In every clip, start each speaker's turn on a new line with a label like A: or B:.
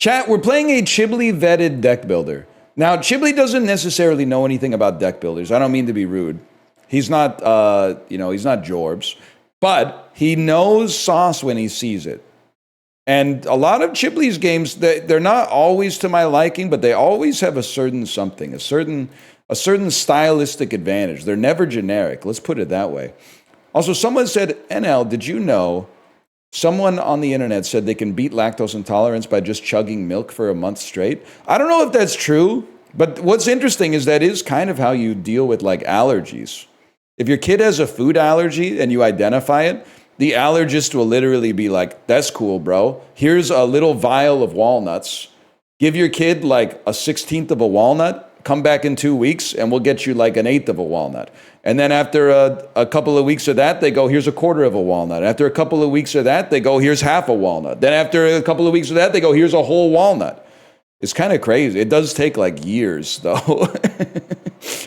A: Chat, we're playing a Chiblee vetted deck builder. Now, Chiblee doesn't necessarily know anything about deck builders. I don't mean to be rude. He's not, he's not Jorbs. But he knows sauce when he sees it. And a lot of Chiblee's games, they're not always to my liking, but they always have a certain something, a certain stylistic advantage. They're never generic. Let's put it that way. Also, someone said, NL, did you know someone on the internet said they can beat lactose intolerance by just chugging milk for a month straight? I don't know if that's true, but what's interesting is that is kind of how you deal with like allergies. If your kid has a food allergy and you identify it, the allergist will literally be like, that's cool, bro. Here's a little vial of walnuts. Give your kid like a 16th of a walnut. Come back in 2 weeks and we'll get you like an 1/8 of a walnut. And then after a couple of weeks of that, they go, here's a 1/4 of a walnut. After a couple of weeks of that, they go, here's half a walnut. Then after a couple of weeks of that, they go, here's a whole walnut. It's kind of crazy. It does take like years though.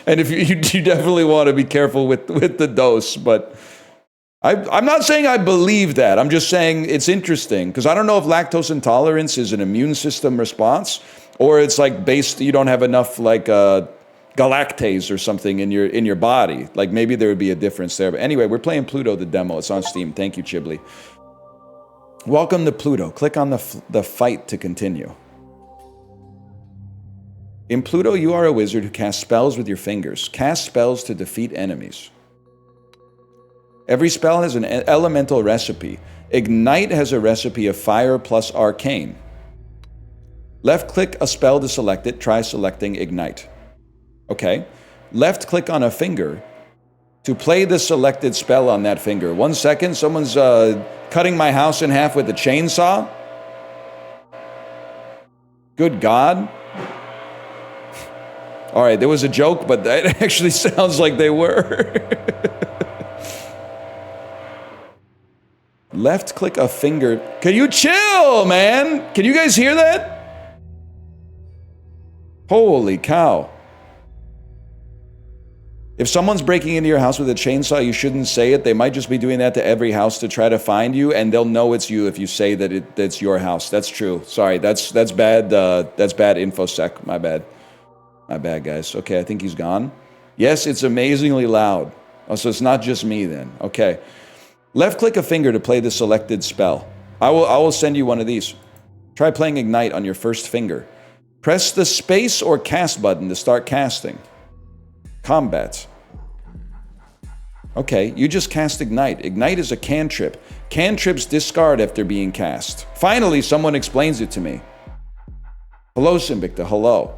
A: And if you definitely want to be careful with the dose, but I'm not saying I believe that. I'm just saying it's interesting because I don't know if lactose intolerance is an immune system response or it's like based, you don't have enough like galactase or something in your body. Like maybe there would be a difference there. But anyway, we're playing Pluto, the demo. It's on Steam. Thank you, Chiblee. Welcome to Pluto. Click on the fight to continue. In Pluto, you are a wizard who casts spells with your fingers. Cast spells to defeat enemies. Every spell has an elemental recipe. Ignite has a recipe of fire plus arcane. Left-click a spell to select it. Try selecting Ignite. Okay. Left-click on a finger to play the selected spell on that finger. 1 second. Someone's cutting my house in half with a chainsaw. Good God. All right, there was a joke, but that actually sounds like they were. Left-click a finger. Can you chill, man? Can you guys hear that? Holy cow. If someone's breaking into your house with a chainsaw, you shouldn't say it. They might just be doing that to every house to try to find you, and they'll know it's you if you say that that's your house. That's true. Sorry, that's bad. That's bad infosec. My bad. My bad, guys. Okay, I think he's gone. Yes, it's amazingly loud. Oh, so it's not just me then. Okay. Left-click a finger to play the selected spell. I will send you one of these. Try playing Ignite on your first finger. Press the space or cast button to start casting. Combat. Okay, you just cast Ignite. Ignite is a cantrip. Cantrips discard after being cast. Finally, someone explains it to me. Hello, Symbicta. Hello.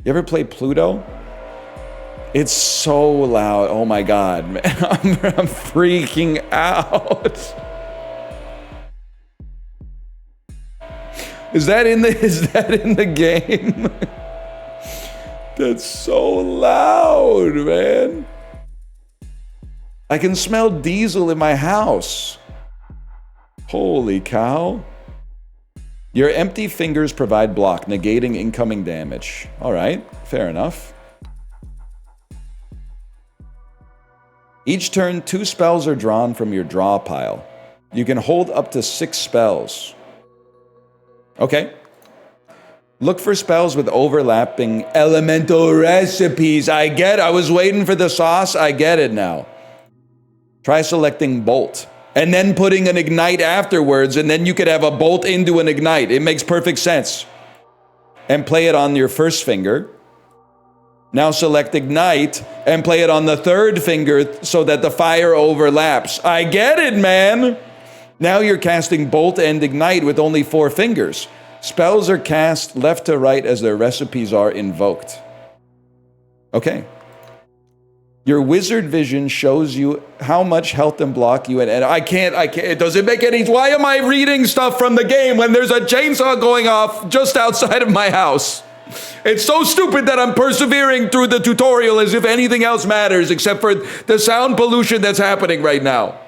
A: You ever play Pluto? It's so loud. Oh my God, man. I'm freaking out. Is that in the game? That's so loud, man. I can smell diesel in my house. Holy cow. Your empty fingers provide block, negating incoming damage. All right, fair enough. Each turn, 2 spells are drawn from your draw pile. You can hold up to 6 spells. Okay. Look for spells with overlapping elemental recipes. I was waiting for the sauce. I get it now. Try selecting Bolt. And then putting an Ignite afterwards, and then you could have a Bolt into an Ignite. It makes perfect sense. And play it on your first finger. Now select Ignite, and play it on the third finger so that the fire overlaps. I get it, man! Now you're casting Bolt and Ignite with only 4 fingers. Spells are cast left to right as their recipes are invoked. Okay. Your wizard vision shows you how much health and block you and I can't, it doesn't make any, why am I reading stuff from the game when there's a chainsaw going off just outside of my house? It's so stupid that I'm persevering through the tutorial as if anything else matters except for the sound pollution that's happening right now.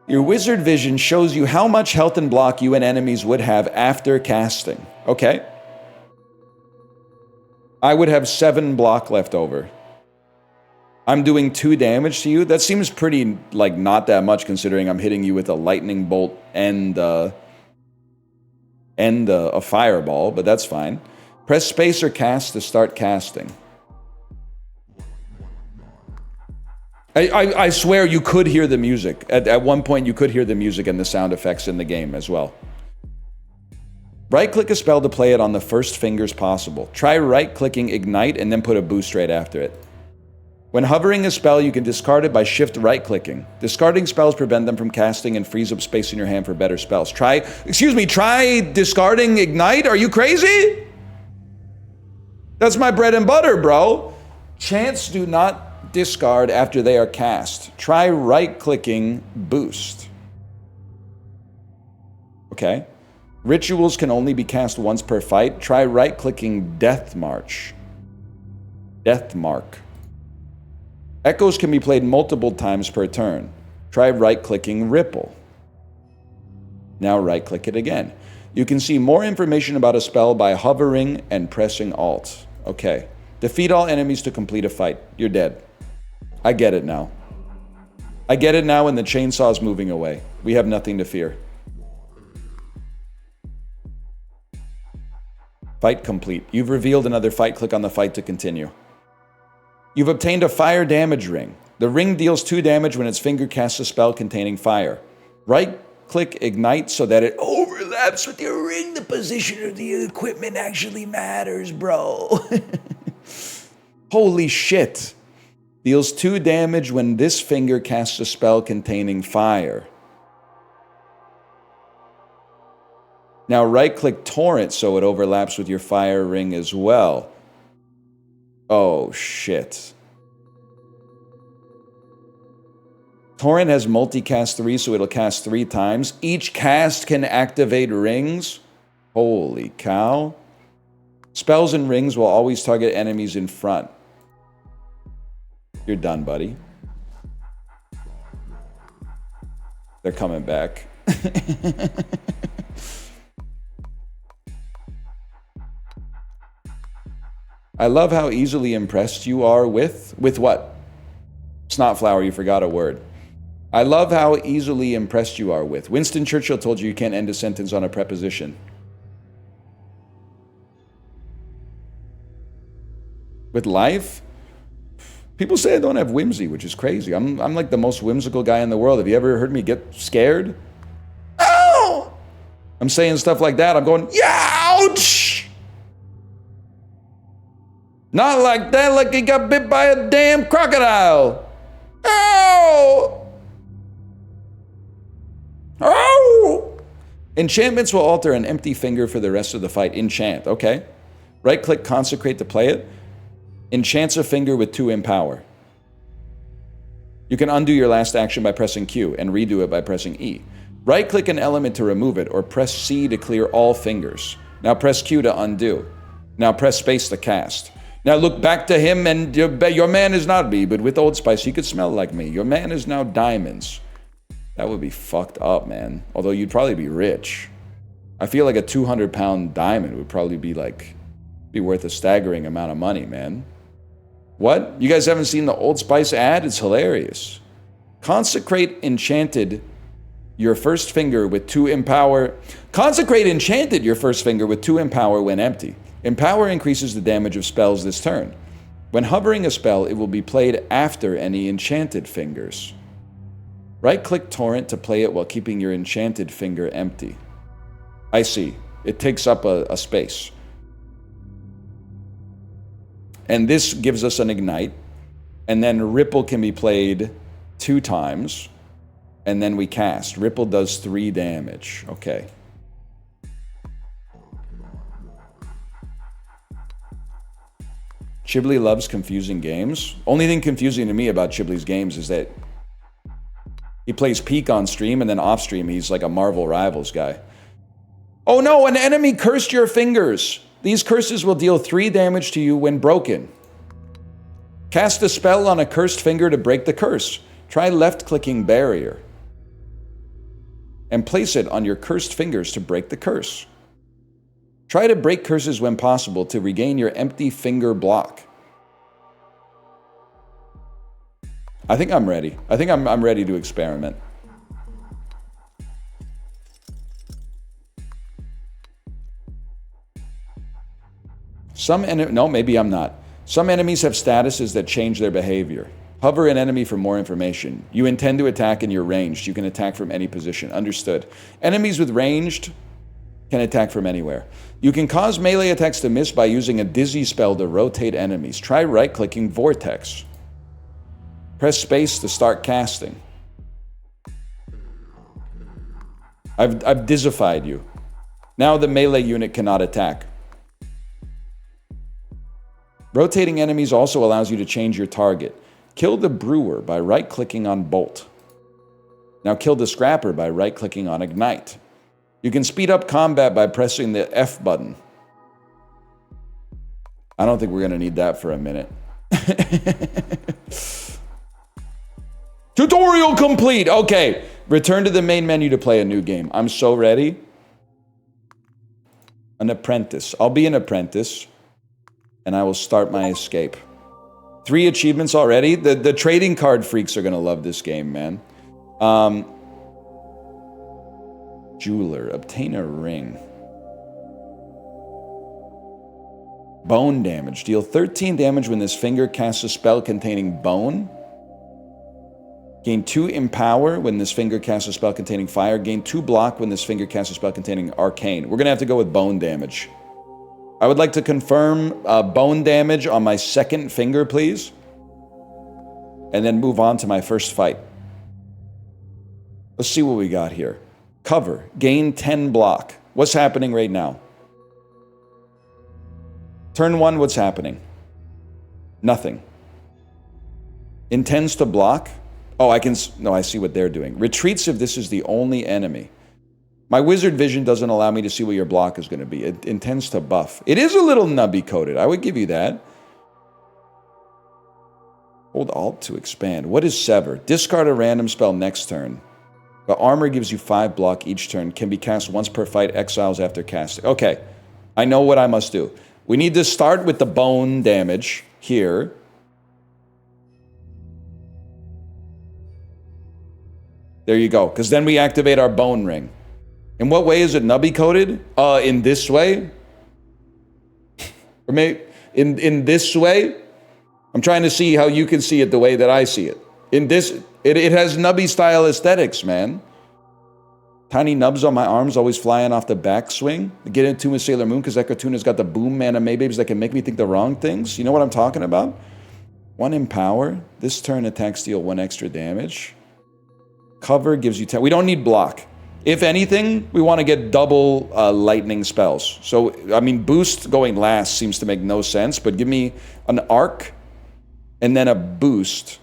A: Your wizard vision shows you how much health and block you and enemies would have after casting. Okay. I would have 7 block left over. I'm doing 2 damage to you. That seems pretty, like, not that much considering I'm hitting you with a lightning bolt and a fireball, but that's fine. Press space or cast to start casting. I swear you could hear the music. At one point you could hear the music and the sound effects in the game as well. Right-click a spell to play it on the first fingers possible. Try right-clicking Ignite and then put a boost right after it. When hovering a spell, you can discard it by shift right-clicking. Discarding spells prevent them from casting and frees up space in your hand for better spells. Try discarding Ignite? Are you crazy? That's my bread and butter, bro. Chants do not discard after they are cast. Try right-clicking Boost. Okay. Rituals can only be cast once per fight. Try right-clicking Death March. Death Mark. Echoes can be played multiple times per turn. Try right-clicking Ripple. Now right-click it again. You can see more information about a spell by hovering and pressing Alt. Okay. Defeat all enemies to complete a fight. You're dead. I get it now. I get it now, and the chainsaw's moving away. We have nothing to fear. Fight complete. You've revealed another fight. Click on the fight to continue. You've obtained a fire damage ring. The ring deals 2 damage when its finger casts a spell containing fire. Right-click Ignite so that it overlaps with your ring. The position of the equipment actually matters, bro. Holy shit. Deals 2 damage when this finger casts a spell containing fire. Now right-click Torrent so it overlaps with your fire ring as well. Oh, shit. Torrent has multicast 3, so it'll cast 3 times. Each cast can activate rings. Holy cow. Spells and rings will always target enemies in front. You're done, buddy. They're coming back. I love how easily impressed you are with what? Snotflower, you forgot a word. I love how easily impressed you are with. Winston Churchill told you can't end a sentence on a preposition. With life? People say I don't have whimsy, which is crazy. I'm like the most whimsical guy in the world. Have you ever heard me get scared? Oh! I'm saying stuff like that. I'm going, ouch! Not like that, like he got bit by a damn crocodile. Ow! Oh! Enchantments will alter an empty finger for the rest of the fight. Enchant, okay. Right-click Consecrate to play it. Enchants a finger with 2 Empower. You can undo your last action by pressing Q and redo it by pressing E. Right-click an element to remove it or press C to clear all fingers. Now press Q to undo. Now press space to cast. Now look back to him, and your man is not me, but with Old Spice, he could smell like me. Your man is now diamonds. That would be fucked up, man. Although you'd probably be rich. I feel like a 200-pound diamond would probably be worth a staggering amount of money, man. What? You guys haven't seen the Old Spice ad? It's hilarious. Consecrate Enchanted your first finger with 2 Empower. Consecrate Enchanted your first finger with 2 Empower when empty. Empower increases the damage of spells this turn. When hovering a spell, it will be played after any enchanted fingers. Right-click Torrent to play it while keeping your enchanted finger empty. I see. It takes up a space. And this gives us an Ignite. And then Ripple can be played 2 times. And then we cast. Ripple does 3 damage. Okay. Chiblee loves confusing games. Only thing confusing to me about Chiblee's games is that he plays Peak on stream, and then off stream he's like a Marvel Rivals guy. Oh no, an enemy cursed your fingers. These curses will deal 3 damage to you when broken. Cast a spell on a cursed finger to break the curse. Try left-clicking Barrier. And place it on your cursed fingers to break the curse. Try to break curses when possible to regain your empty finger block. I think I'm ready. I think I'm ready to experiment. No, maybe I'm not. Some enemies have statuses that change their behavior. Hover an enemy for more information. You intend to attack and you're ranged. You can attack from any position. Understood. Enemies with ranged can attack from anywhere. You can cause melee attacks to miss by using a dizzy spell to rotate enemies. Try right-clicking Vortex. Press space to start casting. I've dizzified you. Now the melee unit cannot attack. Rotating enemies also allows you to change your target. Kill the brewer by right-clicking on bolt. Now kill the scrapper by right-clicking on ignite. You can speed up combat by pressing the F button. I don't think we're going to need that for a minute. Tutorial complete! Okay, return to the main menu to play a new game. I'm so ready. An apprentice. I'll be an apprentice. And I will start my escape. 3 achievements already. The trading card freaks are going to love this game, man. Jeweler. Obtain a ring. Bone damage. Deal 13 damage when this finger casts a spell containing bone. Gain 2 empower when this finger casts a spell containing fire. Gain 2 block when this finger casts a spell containing arcane. We're going to have to go with bone damage. I would like to confirm bone damage on my second finger, please. And then move on to my first fight. Let's see what we got here. Cover. Gain 10 block. What's happening right now? Turn 1, what's happening? Nothing. Intends to block. Oh, no, I see what they're doing. Retreats if this is the only enemy. My wizard vision doesn't allow me to see what your block is going to be. It intends to buff. It is a little nubby-coated. I would give you that. Hold Alt to expand. What is Sever? Discard a random spell next turn. But armor gives you 5 block each turn. Can be cast once per fight. Exiles after casting. Okay. I know what I must do. We need to start with the bone damage here. There you go. Because then we activate our bone ring. In what way is it nubby-coated? In this way? Or maybe in this way? I'm trying to see how you can see it the way that I see it. In this, it has nubby-style aesthetics, man. Tiny nubs on my arms always flying off the backswing. Get into with Sailor Moon because that cartoon has got the boom anime babies that can make me think the wrong things. You know what I'm talking about? 1 empower. This turn attacks deal 1 extra damage. Cover gives you 10. We don't need block. If anything, we want to get double lightning spells. So, I mean, boost going last seems to make no sense, but give me an arc and then a boost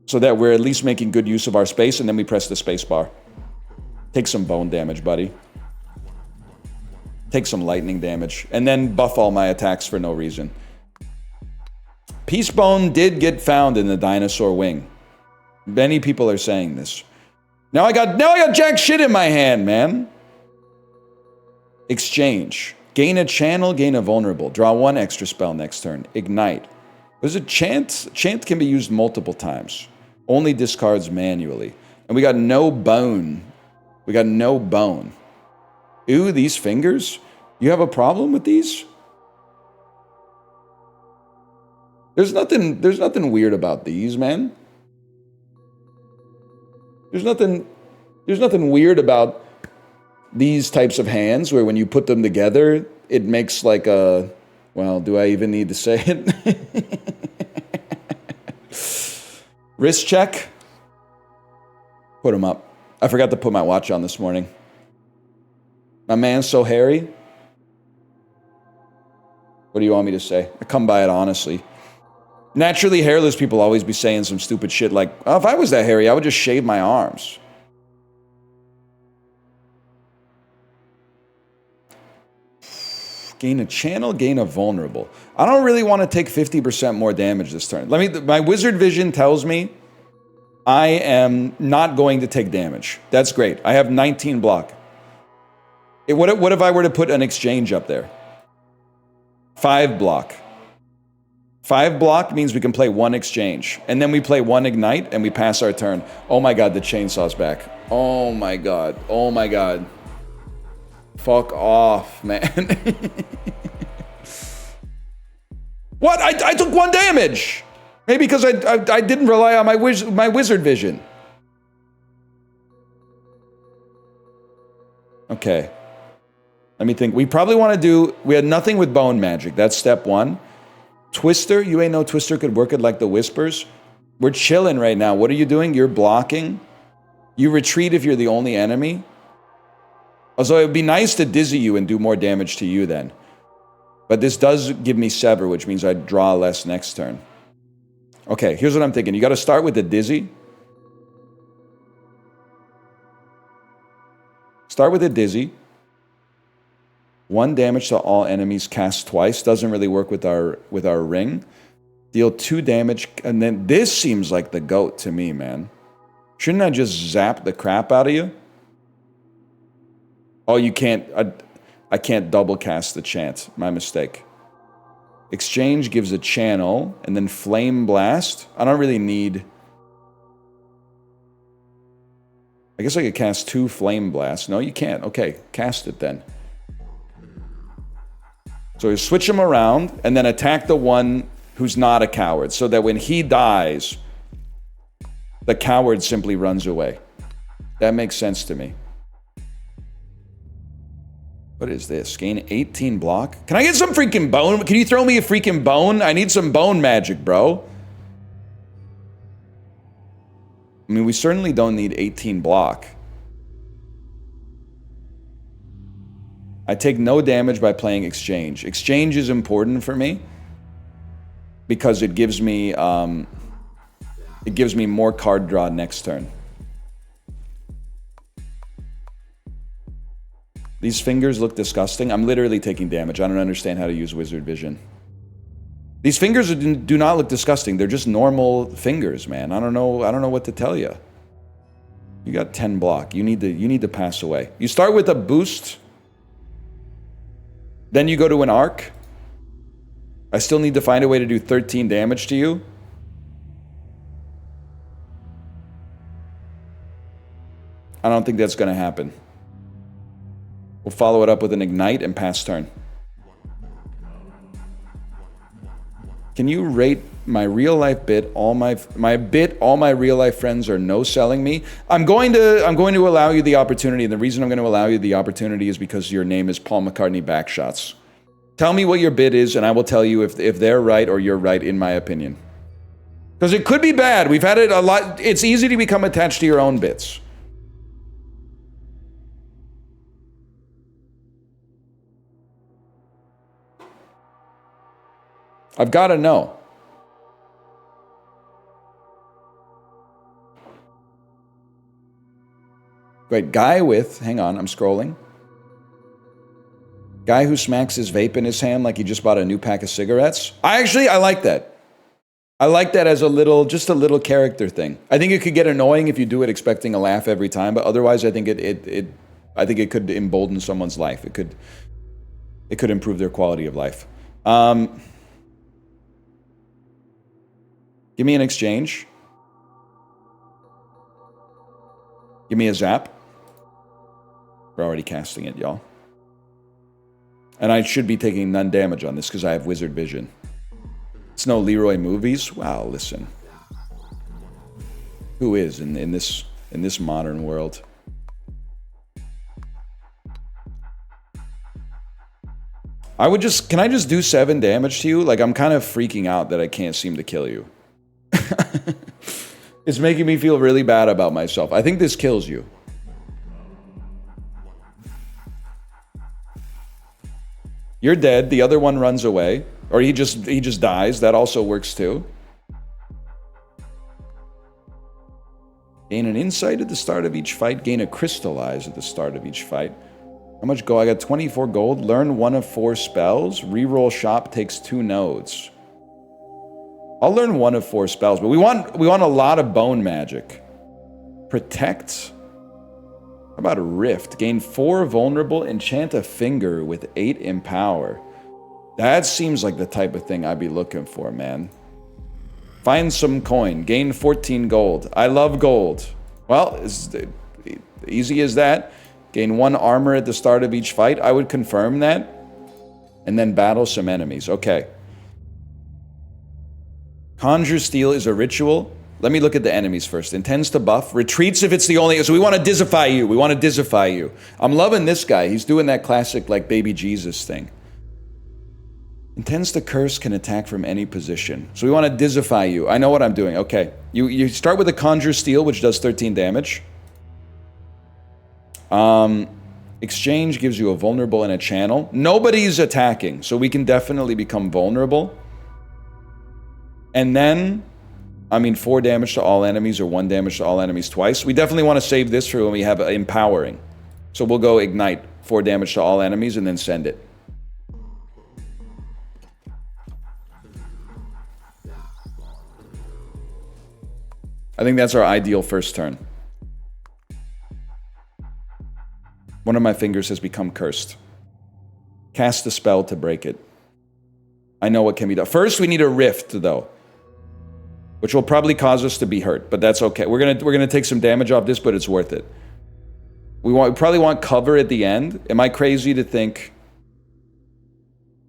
A: so that we're at least making good use of our space, and then we press the space bar. Take some bone damage, buddy. Take some lightning damage, and then buff all my attacks for no reason. Peace Bone did get found in the dinosaur wing. Many people are saying this. Now I got jack shit in my hand, man. Exchange. Gain a channel, gain a vulnerable. Draw 1 extra spell next turn. Ignite. There's a chant. Chant can be used multiple times. Only discards manually. And we got no bone. We got no bone. Ew, these fingers? You have a problem with these? There's nothing weird about these, man. There's nothing weird about these types of hands where when you put them together, it makes like a, well, do I even need to say it? Wrist check. Put them up. I forgot to put my watch on this morning. My man's so hairy. What do you want me to say? I come by it honestly. Naturally, hairless people always be saying some stupid shit like, oh, if I was that hairy, I would just shave my arms. Gain a channel, gain a vulnerable. I don't really want to take 50% more damage this turn. My wizard vision tells me I am not going to take damage. That's great. I have 19 block. What if I were to put an exchange up there? 5 block. 5 block means we can play 1 exchange. And then we play 1 ignite and we pass our turn. Oh my god, the chainsaw's back. Oh my god. Oh my god. Fuck off, man. What? I took 1 damage! Maybe because I didn't rely on my wizard vision. Okay. Let me think. We probably want to do... We had nothing with bone magic. That's step 1. Twister? You ain't know Twister could work it like the Whispers? We're chilling right now. What are you doing? You're blocking. You retreat if you're the only enemy. Also, it would be nice to dizzy you and do more damage to you then. But this does give me Sever, which means I draw less next turn. Okay, here's what I'm thinking. You got to start with the dizzy. Start with a dizzy. 1 damage to all enemies cast twice. Doesn't really work with our ring. Deal 2 damage. And then this seems like the GOAT to me, man. Shouldn't I just zap the crap out of you? Oh, you can't. I can't double cast the chant. My mistake. Exchange gives a channel. And then Flame Blast. I don't really need... I guess I could cast 2 Flame Blasts. No, you can't. Okay, cast it then. So you switch him around and then attack the one who's not a coward. So that when he dies, the coward simply runs away. That makes sense to me. What is this? Gain 18 block? Can I get some freaking bone? Can you throw me a freaking bone? I need some bone magic, bro. I mean, we certainly don't need 18 block. I take no damage by playing Exchange. Exchange is important for me because it gives me more card draw next turn. These fingers look disgusting. I'm literally taking damage. I don't understand how to use Wizard Vision. These fingers do not look disgusting. They're just normal fingers, man. I don't know what to tell you. You got 10 block. You need to pass away. You start with a boost. Then you go to an arc. I still need to find a way to do 13 damage to you. I don't think that's going to happen. We'll follow it up with an ignite and pass turn. Can you rate my real life bit? All my real life friends are no selling me. I'm going to allow you the opportunity, and the reason I'm going to allow you the opportunity is because your name is Paul McCartney Backshots. Tell me what your bid is, and I will tell you if they're right or you're right, in my opinion. Because it could be bad. We've had it a lot. It's easy to become attached to your own bits. I've got to know. Wait, guy with, hang on, I'm scrolling. Guy who smacks his vape in his hand like he just bought a new pack of cigarettes. I like that. I like that as just a little character thing. I think it could get annoying if you do it expecting a laugh every time, but otherwise I think it could embolden someone's life. It could improve their quality of life. Give me an exchange. Give me a zap. We're already casting it, y'all. And I should be taking none damage on this because I have Wizard Vision. It's no Leroy Movies. Wow, listen. Who is in this modern world? Can I just do 7 damage to you? Like, I'm kind of freaking out that I can't seem to kill you. It's making me feel really bad about myself. I think this kills you. You're dead. The other one runs away. Or he just dies. That also works too. Gain an insight at the start of each fight. Gain a crystallize at the start of each fight. How much gold? I got 24 gold. Learn 1 of 4 spells. Reroll shop takes 2 nodes. I'll learn 1 of 4 spells, but we want a lot of bone magic. Protect. How about a rift? Gain 4 vulnerable. Enchant a finger with 8 empower. That seems like the type of thing I'd be looking for, man. Find some coin. Gain 14 gold. I love gold. Well, it's easy as that. Gain 1 armor at the start of each fight. I would confirm that. And then battle some enemies. Okay. Conjure Steel is a ritual. Let me look at the enemies first. Intends to buff. Retreats if it's the only... So we want to Dizify you. We want to Dizify you. I'm loving this guy. He's doing that classic, like, baby Jesus thing. Intends to curse, can attack from any position. So we want to Dizify you. I know what I'm doing. Okay. You start with a Conjure Steel, which does 13 damage. Exchange gives you a vulnerable and a channel. Nobody's attacking, so we can definitely become vulnerable. And then, 4 damage to all enemies or 1 damage to all enemies twice. We definitely want to save this for when we have Empowering. So we'll go Ignite, 4 damage to all enemies, and then send it. I think that's our ideal first turn. One of my fingers has become cursed. Cast a spell to break it. I know what can be done. First, we need a rift, though, which will probably cause us to be hurt, but that's okay. We're gonna take some damage off this, but it's worth it. We probably want cover at the end. Am I crazy to think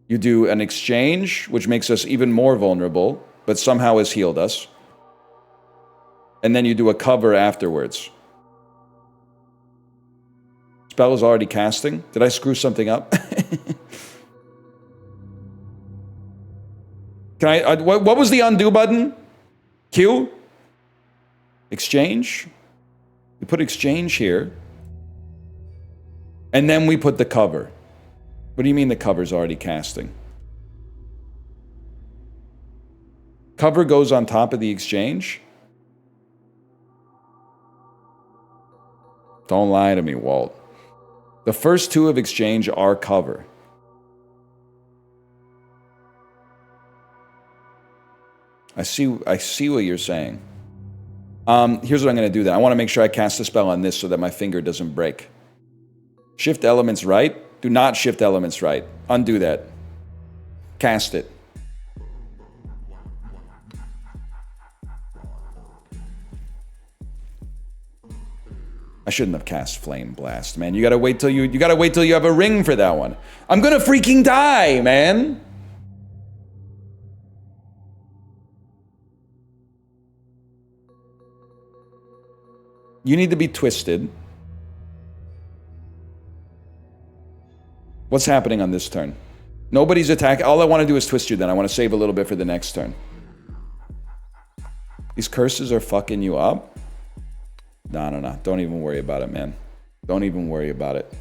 A: you do an exchange, which makes us even more vulnerable, but somehow has healed us, and then you do a cover afterwards? Spell is already casting. Did I screw something up? What was the undo button? Q? Exchange? We put exchange here. And then we put the cover. What do you mean the cover's already casting? Cover goes on top of the exchange? Don't lie to me, Walt. The first 2 of exchange are cover. I see what you're saying. Here's what I'm going to do then. I want to make sure I cast a spell on this so that my finger doesn't break. Shift elements right. Do not shift elements right. Undo that. Cast it. I shouldn't have cast Flame Blast, man. You gotta wait till you have a ring for that one. I'm gonna freaking die, man. You need to be twisted. What's happening on this turn? Nobody's attacking. All I want to do is twist you then. I want to save a little bit for the next turn. These curses are fucking you up. No. Don't even worry about it, man. Don't even worry about it.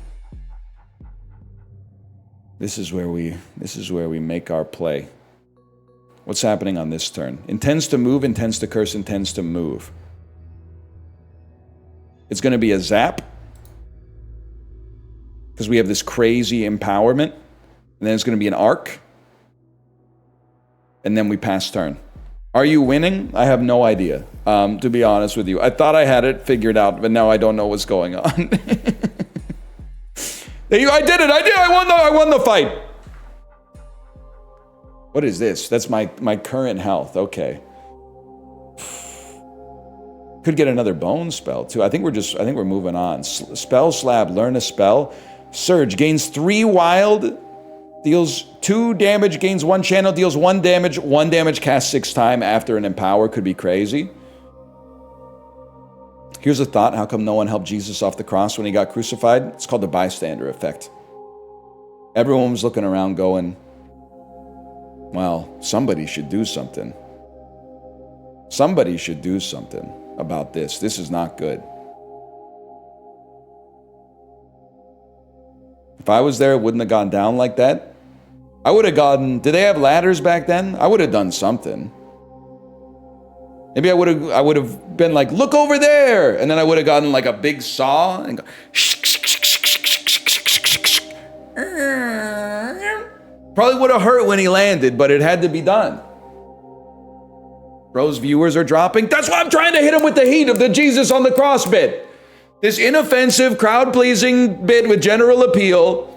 A: This is where we make our play. What's happening on this turn? Intends to move, intends to curse, intends to move. It's going to be a zap. Because we have this crazy empowerment. And then it's going to be an arc. And then we pass turn. Are you winning? I have no idea, to be honest with you. I thought I had it figured out, but now I don't know what's going on. I did it! I won the fight! What is this? That's my current health. Okay. Could get another bone spell, too. I think we're moving on. Spell slab, learn a spell. Surge, gains 3 wild, deals 2 damage, gains 1 channel, deals 1 damage, 1 damage cast 6 times after an empower. Could be crazy. Here's a thought. How come no one helped Jesus off the cross when he got crucified? It's called the bystander effect. Everyone was looking around going, well, somebody should do something. Somebody should do something about this. This is not good. If I was there, it wouldn't have gone down like that. I would have gotten... Did they have ladders back then? I would have done something. Maybe I would have been like, look over there! And then I would have gotten like a big saw and go... Probably would have hurt when he landed, but it had to be done. Bro's viewers are dropping. That's why I'm trying to hit him with the heat of the Jesus on the cross bit. This inoffensive, crowd-pleasing bit with general appeal.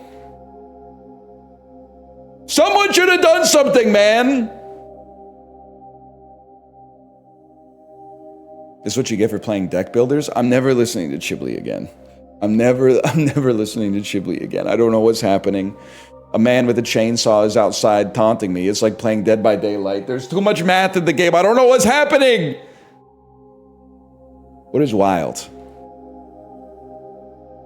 A: Someone should have done something, man. This is what you get for playing deck builders. I'm never listening to Chiblee again. I'm never listening to Chiblee again. I don't know what's happening. A man with a chainsaw is outside taunting me. It's like playing Dead by Daylight. There's too much math in the game. I don't know what's happening. What is wild?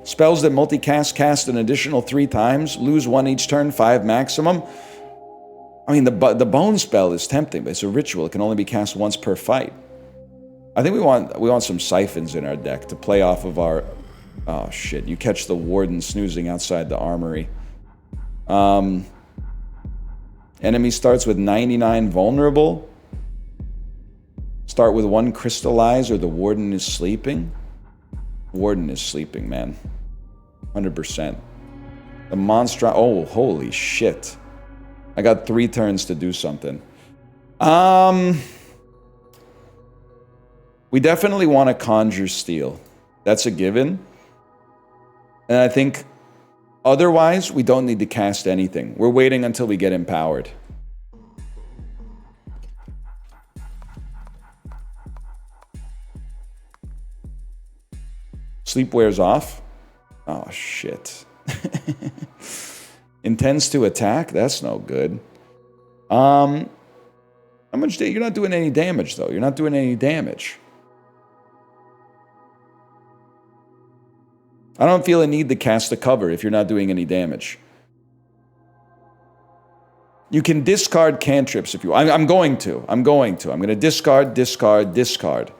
A: Spells that multicast cast an additional 3 times, lose 1 each turn, 5 maximum. I mean, the bone spell is tempting, but it's a ritual. It can only be cast once per fight. I think we want some siphons in our deck to play off of our... Oh, shit. You catch the Warden snoozing outside the armory. Enemy starts with 99 vulnerable. Start with 1 crystallize, or the Warden is sleeping. Warden is sleeping, man. 100%. The monster... Oh, holy shit. I got 3 turns to do something. We definitely want to conjure steel. That's a given. And I think otherwise, we don't need to cast anything. We're waiting until we get empowered. Sleep wears off. Oh, shit. Intends to attack? That's no good. How much you're not doing any damage, though. You're not doing any damage. I don't feel a need to cast a cover if you're not doing any damage. You can discard cantrips if you... I'm going to. I'm going to discard, discard, discard.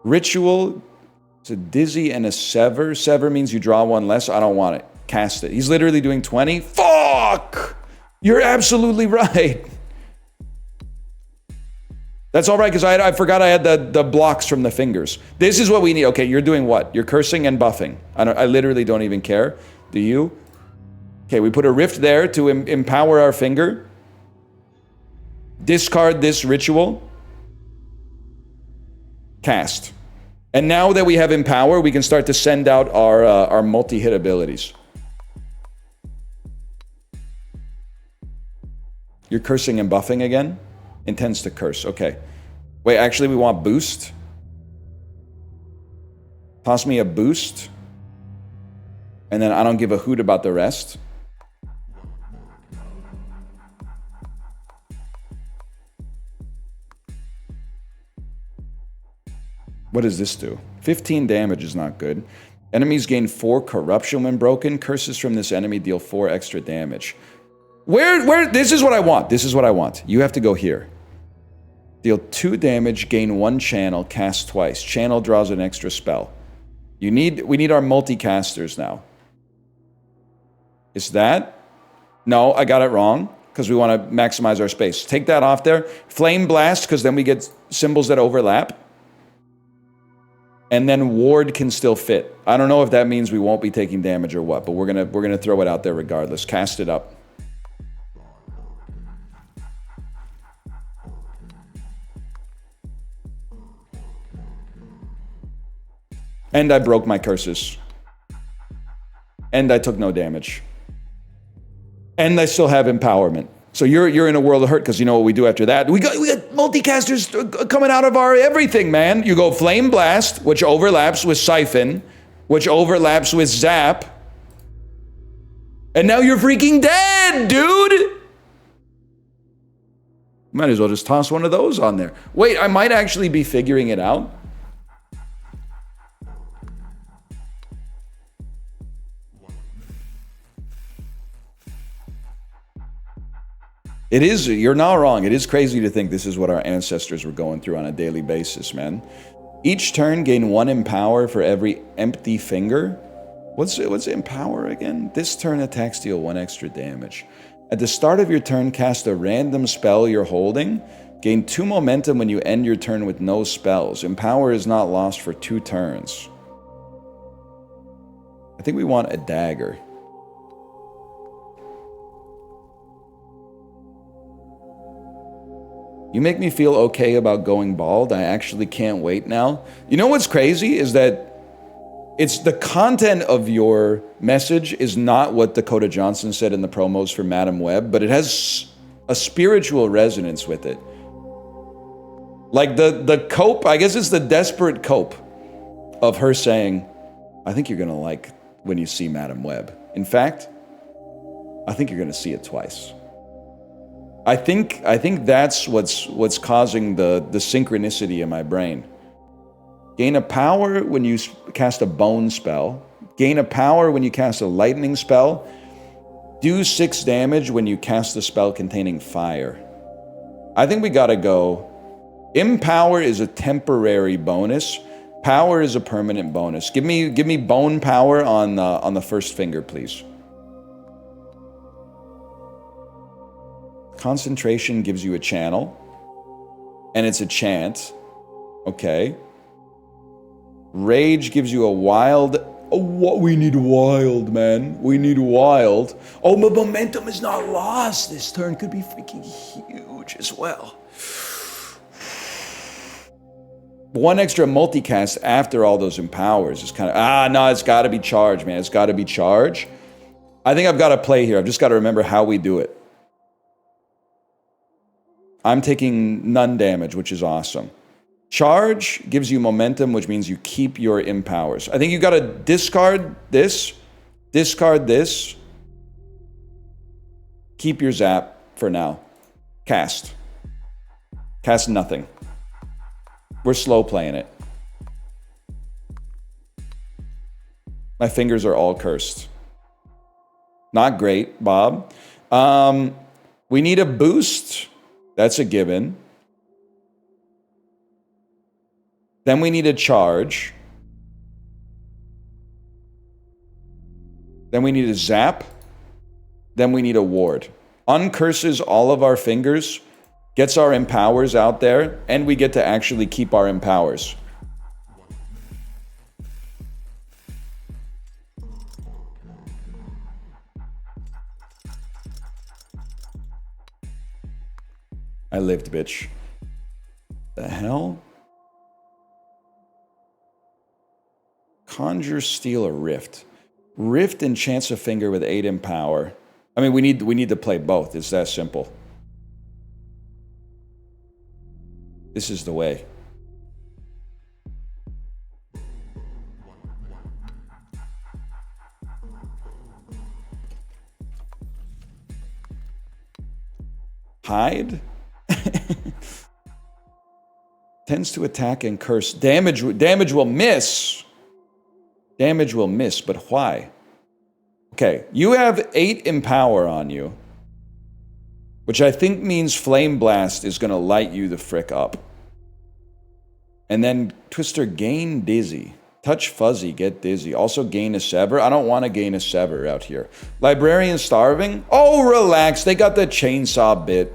A: Ritual... It's a dizzy and a sever. Sever means you draw 1 less. I don't want it. Cast it. He's literally doing 20. Fuck! You're absolutely right. That's all right, because I forgot I had the blocks from the fingers. This is what we need. Okay, you're doing what? You're cursing and buffing. I literally don't even care. Do you? Okay, we put a rift there to empower our finger. Discard this ritual. Cast. And now that we have Empower, we can start to send out our multi-hit abilities. You're cursing and buffing again? Intends to curse. Okay. Wait, actually, we want boost. Toss me a boost. And then I don't give a hoot about the rest. What does this do? 15 damage is not good. Enemies gain 4 corruption when broken. Curses from this enemy deal 4 extra damage. Where, this is what I want. This is what I want. You have to go here. Deal 2 damage, gain 1 channel, cast twice. Channel draws an extra spell. We need our multicasters now. Is that? No, I got it wrong, because we want to maximize our space. Take that off there. Flame Blast, because then we get symbols that overlap. And then Ward can still fit. I don't know if that means we won't be taking damage or what, but we're gonna throw it out there regardless. Cast it up. And I broke my curses. And I took no damage. And I still have empowerment. So you're in a world of hurt, because you know what we do after that? We got multicasters coming out of our everything, man. You go Flame Blast, which overlaps with Siphon, which overlaps with Zap. And now you're freaking dead, dude! Might as well just toss one of those on there. Wait, I might actually be figuring it out. It is, you're not wrong. It is crazy to think this is what our ancestors were going through on a daily basis, man. Each turn, gain 1 Empower for every empty finger. What's Empower again? This turn, attacks deal 1 extra damage. At the start of your turn, cast a random spell you're holding. Gain 2 momentum when you end your turn with no spells. Empower is not lost for 2 turns. I think we want a dagger. You make me feel okay about going bald. I actually can't wait now. You know what's crazy is that it's the content of your message is not what Dakota Johnson said in the promos for Madam Web, but it has a spiritual resonance with it. Like the cope, I guess it's the desperate cope of her saying, I think you're gonna like when you see Madam Web. In fact, I think you're gonna see it twice. I think that's what's causing the synchronicity in my brain. Gain a power when you cast a bone spell. Gain a power when you cast a lightning spell. Do 6 damage when you cast a spell containing fire. I think we gotta go. Empower is a temporary bonus. Power is a permanent bonus. Give me bone power on the first finger, please. Concentration gives you a channel, and it's a chant. Okay. Rage gives you a wild. Oh, what we need wild, man. We need wild. Oh, but momentum is not lost. This turn could be freaking huge as well. 1 extra multicast after all those empowers is kind of no, it's got to be charge, man. It's got to be charge. I think I've got to play here. I've just got to remember how we do it. I'm taking none damage, which is awesome. Charge gives you momentum, which means you keep your empowers. I think you got to discard this, keep your zap for now. Cast nothing. We're slow playing it. My fingers are all cursed. Not great, Bob. We need a boost. That's a given. Then we need a charge. Then we need a zap. Then we need a ward. Uncurses all of our fingers, gets our empowers out there, and we get to actually keep our empowers. I lived, bitch. The hell? Conjure, steal, or rift. Rift enchants a finger with 8 empower. I mean, we need to play both. It's that simple. This is the way. Hide? Tends to attack and curse. Damage will miss. Damage will miss, but why? Okay, you have 8 empower on you, which I think means Flame Blast is going to light you the frick up. And then Twister, gain dizzy. Touch Fuzzy, get dizzy. Also gain a Sever. I don't want to gain a Sever out here. Librarian starving? Oh, relax. They got the chainsaw bit.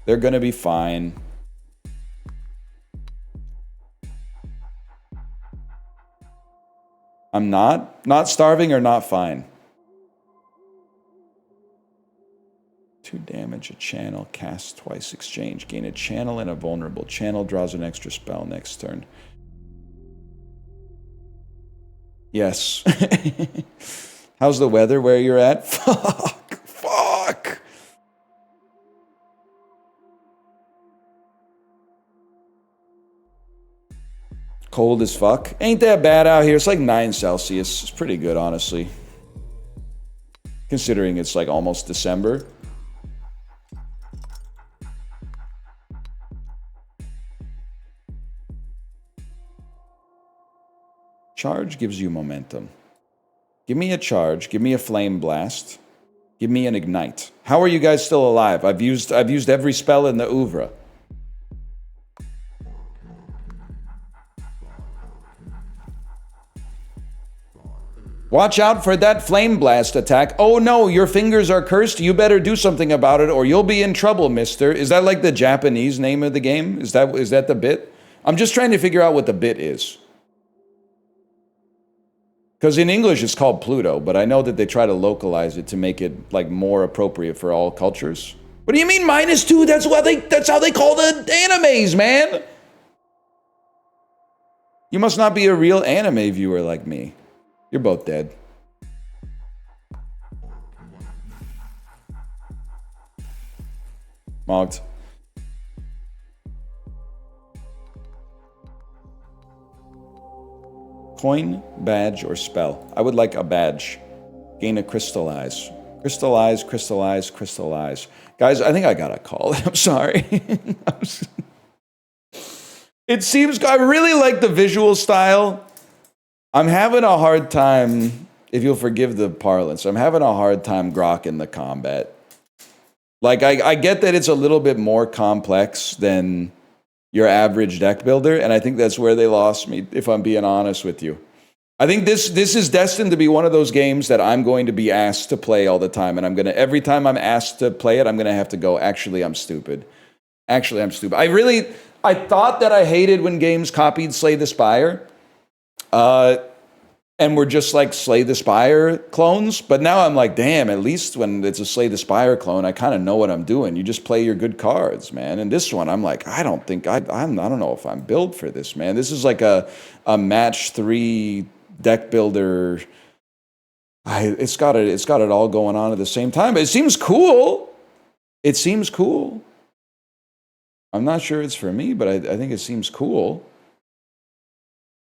A: They're going to be fine. I'm not starving or not fine. 2 damage, a channel, cast twice, exchange. Gain a channel and a vulnerable. Channel draws an extra spell next turn. Yes. How's the weather where you're at? Fuck. Cold as fuck. Ain't that bad out here. It's like 9 Celsius. It's pretty good, honestly. Considering it's like almost December. Charge gives you momentum. Give me a charge. Give me a flame blast. Give me an ignite. How are you guys still alive? I've used every spell in the oeuvre. Watch out for that flame blast attack. Oh no, your fingers are cursed. You better do something about it or you'll be in trouble, mister. Is that like the Japanese name of the game? Is that the bit? I'm just trying to figure out what the bit is. Because in English it's called Pluto, but I know that they try to localize it to make it like more appropriate for all cultures. What do you mean -2? That's how they call the animes, man. You must not be a real anime viewer like me. You're both dead. Mogged. Coin, badge, or spell. I would like a badge. Gain a crystallize. Crystallize, crystallize, crystallize. Guys, I think I gotta call it. I'm sorry. It seems, I really like the visual style. I'm having a hard time, if you'll forgive the parlance, I'm having a hard time grokking the combat. Like, I get that it's a little bit more complex than your average deck builder, and I think that's where they lost me, if I'm being honest with you. I think this is destined to be one of those games that I'm going to be asked to play all the time, and every time I'm asked to play it, I'm gonna have to go, actually, I'm stupid. Actually, I'm stupid. I thought that I hated when games copied Slay the Spire, and were just like Slay the Spire clones, but now I'm like, damn, at least when it's a Slay the Spire clone, I kind of know what I'm doing. You just play your good cards, man. And this one, I'm like, I don't know if I'm built for this, man. This is like a match 3 deck builder. It's got it all going on at the same time. It seems cool. It seems cool. I'm not sure it's for me, but I think it seems cool.